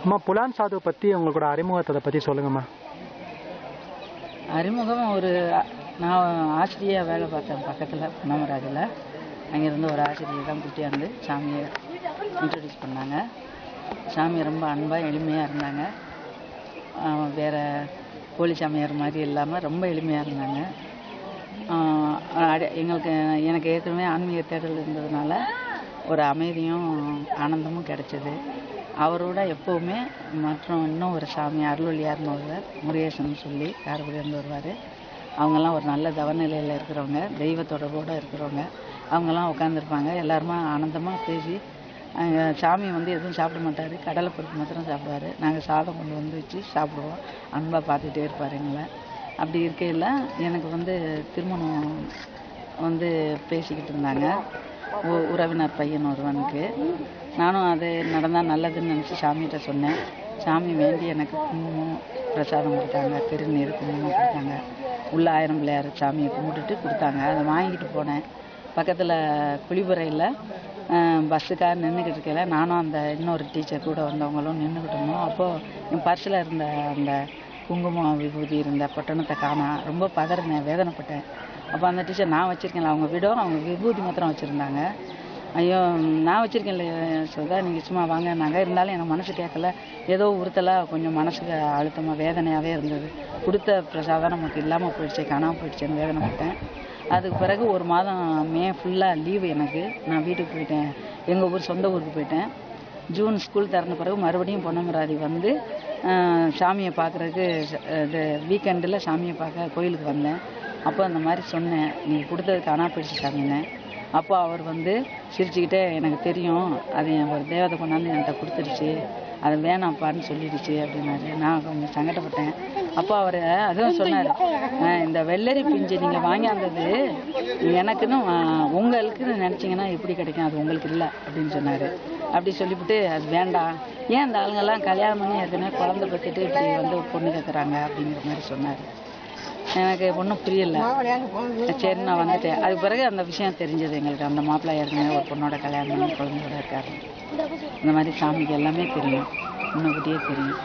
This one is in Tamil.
அம்மா, புலான் சாது பற்றி உங்களோட அறிமுகத்தை பற்றி சொல்லுங்கம்மா. அறிமுகம் நான் ஆசிரியர் வேலை பார்த்தேன் பக்கத்தில் பொன்னமராஜில். அங்கேருந்து ஒரு ஆசிரியர் தான் கூட்டியாந்து சாமியை இன்ட்ரடியூஸ் பண்ணாங்க. சாமி ரொம்ப அன்பாக எளிமையாக இருந்தாங்க. வேறு போலி சாமியார் மாதிரி இல்லாமல் ரொம்ப எளிமையாக இருந்தாங்க. எனக்கு ஏற்கனவே ஆன்மீக தேடல் இருந்ததுனால ஒரு அமைதியும் ஆனந்தமும் கிடைச்சிது. அவரோட எப்போவுமே இன்னும் ஒரு சாமி அருள்வழியார்னு ஒருவர், முருகேசன் சொல்லி காரைக்குடியிலேருந்து வருவார். அவங்கெல்லாம் ஒரு நல்ல தவநிலையில் இருக்கிறவங்க, தெய்வ தொடர்போடு இருக்கிறவங்க. அவங்கெல்லாம் உட்காந்துருப்பாங்க. எல்லாருமா ஆனந்தமாக பேசி, சாமி எதுவும் சாப்பிட மாட்டார், கடலைப்பருப்பு மாத்திரம் சாப்பிடுவார். நாங்கள் சாதம் கொண்டு வந்து வச்சு சாப்பிடுவோம். அன்பாக பார்த்துட்டே இருப்பார் எங்களை. அப்படி இருக்கையில் எனக்கு திருமணம் பேசிக்கிட்டு இருந்தாங்க உறவினர் பையன் ஒருவனுக்கு. நானும் அது நடந்தால் நல்லதுன்னு நினச்சி சாமிகிட்ட சொன்னேன். சாமி வேண்டி எனக்கு குங்குமம் பிரசாதம் கொடுத்தாங்க, திருநீர் குங்குமம் கொடுத்தாங்க. உள்ள 1000 பிள்ளையார் சாமியை கும்பிட்டுட்டு கொடுத்தாங்க. அதை வாங்கிட்டு போனேன். பக்கத்தில் குளிபுரையில் பஸ்ஸுக்காக நின்றுக்கிட்டு இருக்கையில் நானும் அந்த இன்னொரு டீச்சர் கூட வந்தவங்களும் நின்றுக்கிட்டு இருந்தோம். அப்போது என் பர்ஸில் இருந்த அந்த குங்குமம் விபூதி இருந்த பொட்டணத்தை காணா. ரொம்ப பதறினேன், வேதனைப்பட்டேன். அப்போ அந்த டீச்சர் நான் வச்சுருக்கேன்ல, அவங்க விடம் அவங்க விபூதி மாத்திரம் வச்சுருந்தாங்க. ஐயோ, நான் வச்சுருக்கேன்ல சுதா, நீங்கள் சும்மா வாங்கினாங்க. இருந்தாலும் எனக்கு மனசு கேட்கல. ஏதோ உறுத்தலாக கொஞ்சம் மனசுக்கு அழுத்தமாக வேதனையாகவே இருந்தது. கொடுத்த பிரசாதம் நமக்கு இல்லாமல் போயிடுச்சு, காணாமல் போயிடுச்சுன்னு வேதனைப்பட்டேன். அதுக்கு பிறகு ஒரு மாதம் மே ஃபுல்லாக லீவு எனக்கு. நான் வீட்டுக்கு போயிட்டேன், எங்கள் ஊர் சொந்த ஊருக்கு போயிட்டேன். ஜூன் ஸ்கூல் திறந்த பிறகு மறுபடியும் பொன்னமராதி சாமியை பார்க்குறதுக்கு இது வீக்கெண்டில் சாமியை பார்க்க கோயிலுக்கு வந்தேன். அப்போ அந்த மாதிரி சொன்னேன், நீங்கள் கொடுத்தது காணா போயிடுச்சு சாமின்னேன். அப்போ அவர் சிரிச்சுக்கிட்டே, எனக்கு தெரியும், அது ஒரு தேவதை கொண்டாந்து என்கிட்ட கொடுத்துருச்சு, அது வேணாம்ப்பான்னு சொல்லிடுச்சு அப்படின்னாரு. நான் கொஞ்சம் சங்கடப்பட்டேன். அப்போ அவர் அதுவும் சொன்னார், இந்த வெள்ளரி பிஞ்சு நீங்கள் வாங்கியாந்தது எனக்குன்னு உங்களுக்குன்னு நினச்சிங்கன்னா எப்படி கிடைக்கும், அது உங்களுக்கு இல்லை அப்படின்னு சொன்னார். அப்படி சொல்லிவிட்டு, அது வேண்டாம், ஏன் இந்த ஆளுங்கெல்லாம் கல்யாணம் பண்ணி ஏற்கனவே குழந்தை பற்றிட்டு இப்படி பொண்ணு கேட்குறாங்க அப்படிங்கிற மாதிரி சொன்னார். எனக்கு ஒன்றும் புரியல. சரி, நான் வந்துட்டேன். அதுக்கு பிறகு அந்த விஷயம் தெரிஞ்சது எங்களுக்கு. அந்த மாப்பிள்ளை ஏற்கனவே ஒரு பொண்ணோட கல்யாணம் பண்ணி குழந்தையோட இருக்காரு. இந்த மாதிரி சாமிக்கு எல்லாமே தெரியும், முன்னக்கூட்டியே தெரியும்.